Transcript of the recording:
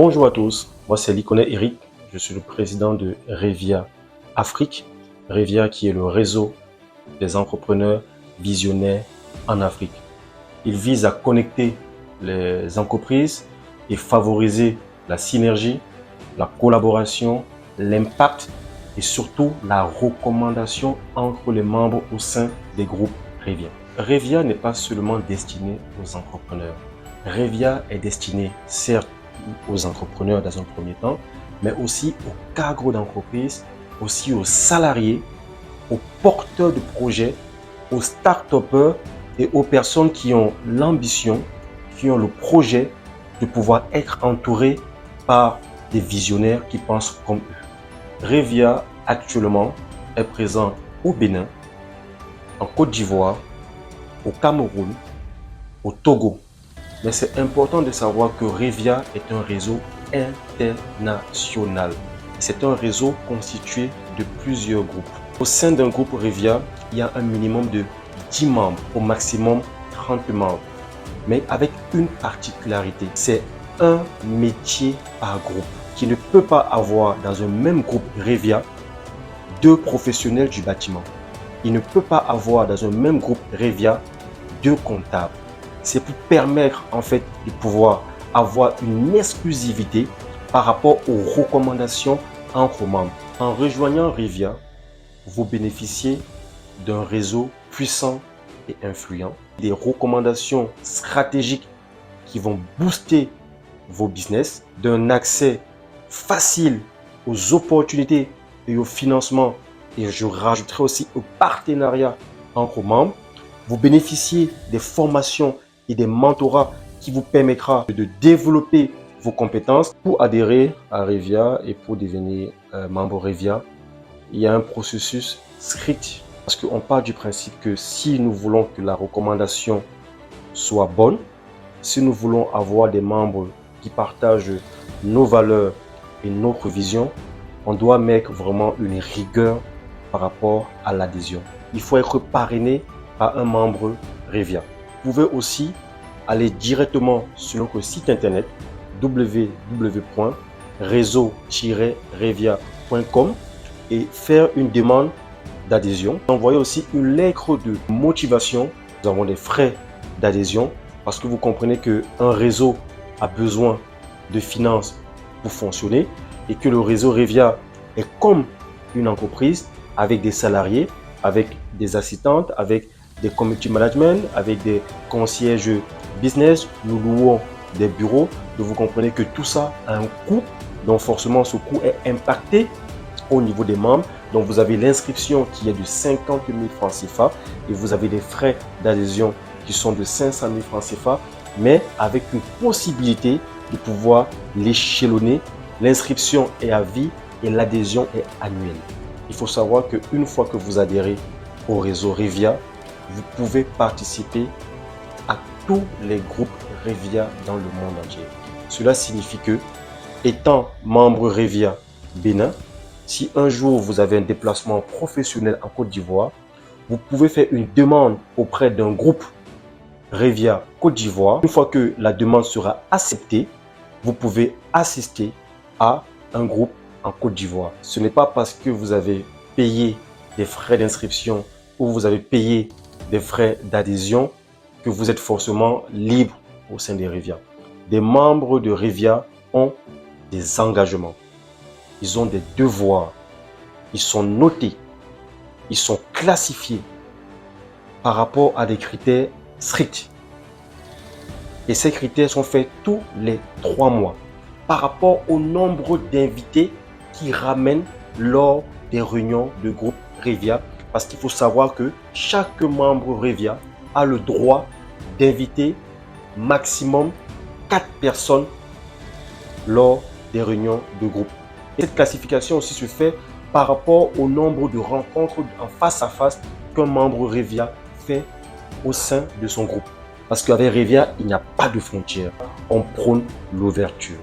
Bonjour à tous, moi c'est Likone Eric, je suis le président de Revia Afrique. Revia qui est le réseau des entrepreneurs visionnaires en Afrique. Il vise à connecter les entreprises et favoriser la synergie, la collaboration, l'impact et surtout la recommandation entre les membres au sein des groupes Revia. Revia n'est pas seulement destiné aux entrepreneurs. Revia est destiné certes aux entrepreneurs dans un premier temps, mais aussi aux cadres d'entreprise, aussi aux salariés, aux porteurs de projets, aux start-upers et aux personnes qui ont l'ambition, qui ont le projet de pouvoir être entourés par des visionnaires qui pensent comme eux. Revia actuellement est présent au Bénin, en Côte d'Ivoire, au Cameroun, au Togo. Mais c'est important de savoir que Revia est un réseau international. C'est un réseau constitué de plusieurs groupes. Au sein d'un groupe Revia, il y a un minimum de 10 membres, au maximum 30 membres. Mais avec une particularité, c'est un métier par groupe qui ne peut pas avoir dans un même groupe Revia deux professionnels du bâtiment. Il ne peut pas avoir dans un même groupe Revia deux comptables. C'est pour permettre en fait de pouvoir avoir une exclusivité par rapport aux recommandations entre membres. En rejoignant Revia, vous bénéficiez d'un réseau puissant et influent, des recommandations stratégiques qui vont booster vos business, d'un accès facile aux opportunités et au financement, et je rajouterai aussi au partenariat entre membres. Vous bénéficiez des formations et des mentorats qui vous permettra de développer vos compétences. Pour adhérer à Revia et pour devenir membre Revia, il y a un processus strict parce qu'on part du principe que si nous voulons que la recommandation soit bonne, si nous voulons avoir des membres qui partagent nos valeurs et notre vision, on doit mettre vraiment une rigueur par rapport à l'adhésion. Il faut être parrainé par un membre Revia. Vous pouvez aussi aller directement sur notre site internet www.réseau-revia.com et faire une demande d'adhésion. Envoyez aussi une lettre de motivation. Nous avons des frais d'adhésion parce que vous comprenez qu'un réseau a besoin de finances pour fonctionner et que le réseau Revia est comme une entreprise avec des salariés, avec des assistantes, avec des community management, avec des concierges business. Nous louons des bureaux. Donc vous comprenez que tout ça a un coût. Donc forcément, ce coût est impacté au niveau des membres. Donc vous avez l'inscription qui est de 50 000 francs CFA et vous avez des frais d'adhésion qui sont de 500 000 francs CFA, mais avec une possibilité de pouvoir l'échelonner. L'inscription est à vie et l'adhésion est annuelle. Il faut savoir qu'une fois que vous adhérez au réseau Revia, vous pouvez participer à tous les groupes Revia dans le monde entier. Cela signifie que, étant membre Revia Bénin, si un jour vous avez un déplacement professionnel en Côte d'Ivoire, vous pouvez faire une demande auprès d'un groupe Revia Côte d'Ivoire. Une fois que la demande sera acceptée, vous pouvez assister à un groupe en Côte d'Ivoire. Ce n'est pas parce que vous avez payé des frais d'inscription ou vous avez payé des frais d'adhésion que vous êtes forcément libre au sein des Revia. Des membres de Revia ont des engagements, ils ont des devoirs, ils sont notés, ils sont classifiés par rapport à des critères stricts. Et ces critères sont faits tous les 3 mois par rapport au nombre d'invités qui ramènent lors des réunions de groupe Revia. Parce qu'il faut savoir que chaque membre Revia a le droit d'inviter maximum 4 personnes lors des réunions de groupe. Et cette classification aussi se fait par rapport au nombre de rencontres en face à face qu'un membre Revia fait au sein de son groupe. Parce qu'avec Revia, il n'y a pas de frontières. On prône l'ouverture.